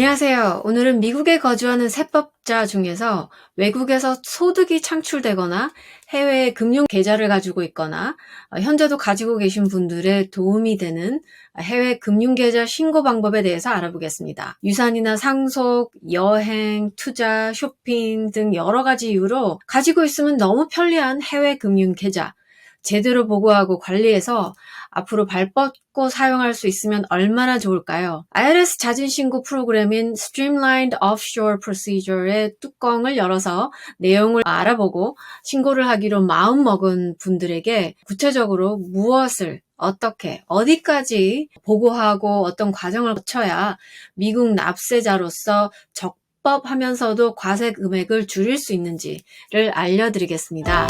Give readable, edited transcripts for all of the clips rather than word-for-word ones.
안녕하세요. 오늘은 미국에 거주하는 세법자 중에서 외국에서 소득이 창출되거나 해외에 금융 계좌를 가지고 있거나 현재도 가지고 계신 분들의 도움이 되는 해외 금융 계좌 신고 방법에 대해서 알아보겠습니다. 유산이나 상속, 여행, 투자, 쇼핑 등 여러 가지 이유로 가지고 있으면 너무 편리한 해외 금융 계좌 제대로 보고하고 관리해서 앞으로 발 뻗고 사용할 수 있으면 얼마나 좋을까요? IRS 자진신고 프로그램인 Streamlined Offshore Procedure의 뚜껑을 열어서 내용을 알아보고 신고를 하기로 마음먹은 분들에게 구체적으로 무엇을 어떻게, 어디까지 보고하고 어떤 과정을 거쳐야 미국 납세자로서 적법하면서도 과세 금액을 줄일 수 있는지를 알려드리겠습니다.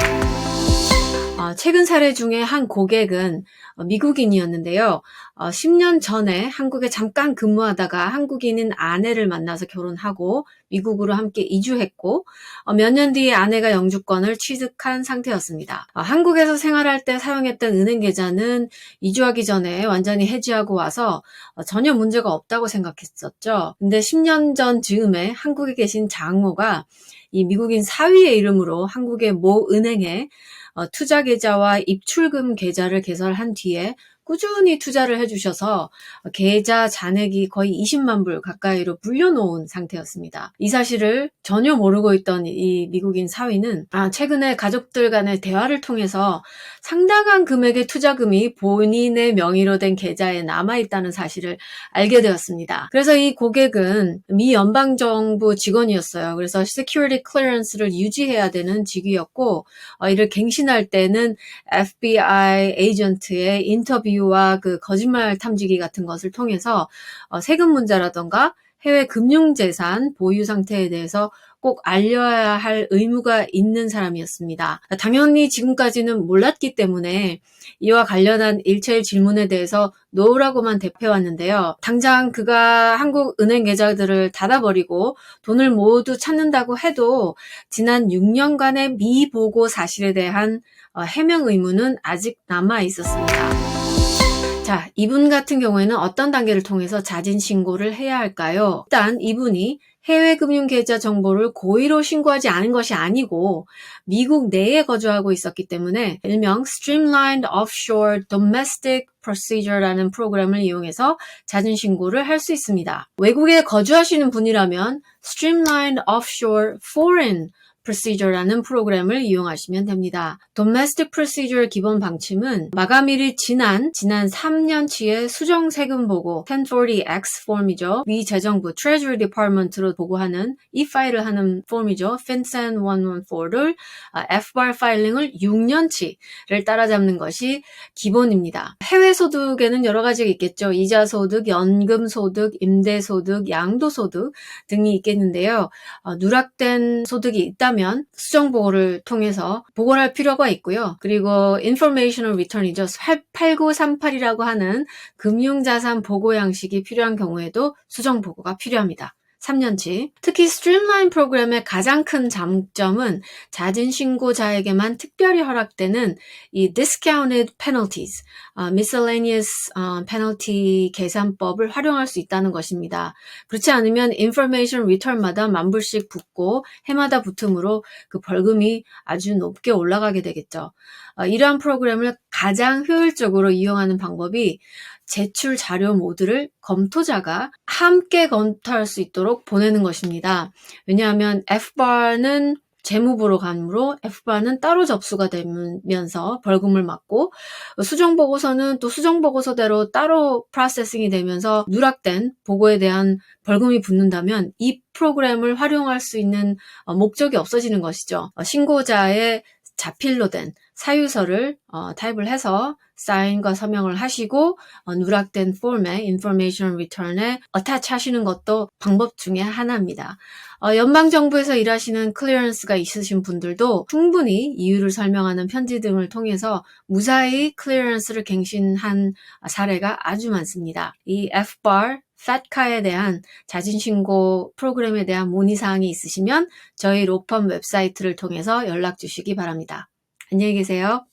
최근 사례 중에 한 고객은 미국인이었는데요. 10년 전에 한국에 잠깐 근무하다가 한국인인 아내를 만나서 결혼하고 미국으로 함께 이주했고 몇 년 뒤에 아내가 영주권을 취득한 상태였습니다. 한국에서 생활할 때 사용했던 은행 계좌는 이주하기 전에 완전히 해지하고 와서 전혀 문제가 없다고 생각했었죠. 근데 10년 전 즈음에 한국에 계신 장모가 이 미국인 사위의 이름으로 한국의 모 은행에 투자 계좌와 입출금 계좌를 개설한 뒤에 꾸준히 투자를 해주셔서 계좌 잔액이 거의 20만 불 가까이로 불려놓은 상태였습니다. 이 사실을 전혀 모르고 있던 이 미국인 사위는 최근에 가족들 간의 대화를 통해서 상당한 금액의 투자금이 본인의 명의로 된 계좌에 남아있다는 사실을 알게 되었습니다. 그래서 이 고객은 미 연방정부 직원이었어요. 그래서 Security Clearance를 유지해야 되는 직위였고 이를 갱신할 때는 FBI 에이전트의 인터뷰와 그 거짓말 탐지기 같은 것을 통해서 세금 문제라던가 해외 금융재산 보유 상태에 대해서 꼭 알려야 할 의무가 있는 사람이었습니다. 당연히 지금까지는 몰랐기 때문에 이와 관련한 일체의 질문에 대해서 노라고만 대표해왔는데요. 당장 그가 한국 은행 계좌들을 닫아버리고 돈을 모두 찾는다고 해도 지난 6년간의 미보고 사실에 대한 해명 의무는 아직 남아 있었습니다. 자, 이분 같은 경우에는 어떤 단계를 통해서 자진신고를 해야 할까요? 일단 이분이 해외 금융계좌 정보를 고의로 신고하지 않은 것이 아니고 미국 내에 거주하고 있었기 때문에 일명 Streamlined Offshore Domestic Procedure라는 프로그램을 이용해서 자진신고를 할 수 있습니다. 외국에 거주하시는 분이라면 Streamlined Offshore Foreign Procedure라는 프로그램을 이용하시면 됩니다. Domestic Procedure 기본 방침은 마감일이 지난 3년치의 수정 세금 보고 1040X 폼이죠. 미 재정부 Treasury Department로 보고하는 이 파일을 하는 폼이죠. FinCEN 114를 FBAR 파일링을 6년치를 따라잡는 것이 기본입니다. 해외 소득에는 여러 가지가 있겠죠. 이자 소득, 연금 소득, 임대 소득, 양도 소득 등이 있겠는데요. 누락된 소득이 있다면 수정 보고를 통해서 보고를 할 필요가 있고요. 그리고 Informational Return이죠. 8938이라고 하는 금융자산 보고 양식이 필요한 경우에도 수정 보고가 필요합니다. 3년치. 특히 스트림라인 프로그램의 가장 큰 장점은 자진신고자에게만 특별히 허락되는 이 discounted penalties, miscellaneous penalty 계산법을 활용할 수 있다는 것입니다. 그렇지 않으면 information return마다 10,000불씩 붙고 해마다 붙음으로 그 벌금이 아주 높게 올라가게 되겠죠. 이러한 프로그램을 가장 효율적으로 이용하는 방법이 제출 자료 모두를 검토자가 함께 검토할 수 있도록 보내는 것입니다. 왜냐하면 FBAR는 재무부로 가므로 FBAR는 따로 접수가 되면서 벌금을 맞고 수정보고서는 또 수정보고서대로 따로 프로세싱이 되면서 누락된 보고에 대한 벌금이 붙는다면 이 프로그램을 활용할 수 있는 목적이 없어지는 것이죠. 신고자의 자필로 된 사유서를 타입을 해서 사인과 서명을 하시고 누락된 폼에 Information Return에 attach 하시는 것도 방법 중에 하나입니다. 연방정부에서 일하시는 클리어런스가 있으신 분들도 충분히 이유를 설명하는 편지 등을 통해서 무사히 클리어런스를 갱신한 사례가 아주 많습니다. 이 FBAR FATCA에 대한 자진신고 프로그램에 대한 문의사항이 있으시면 저희 로펌 웹사이트를 통해서 연락 주시기 바랍니다. 안녕히 계세요.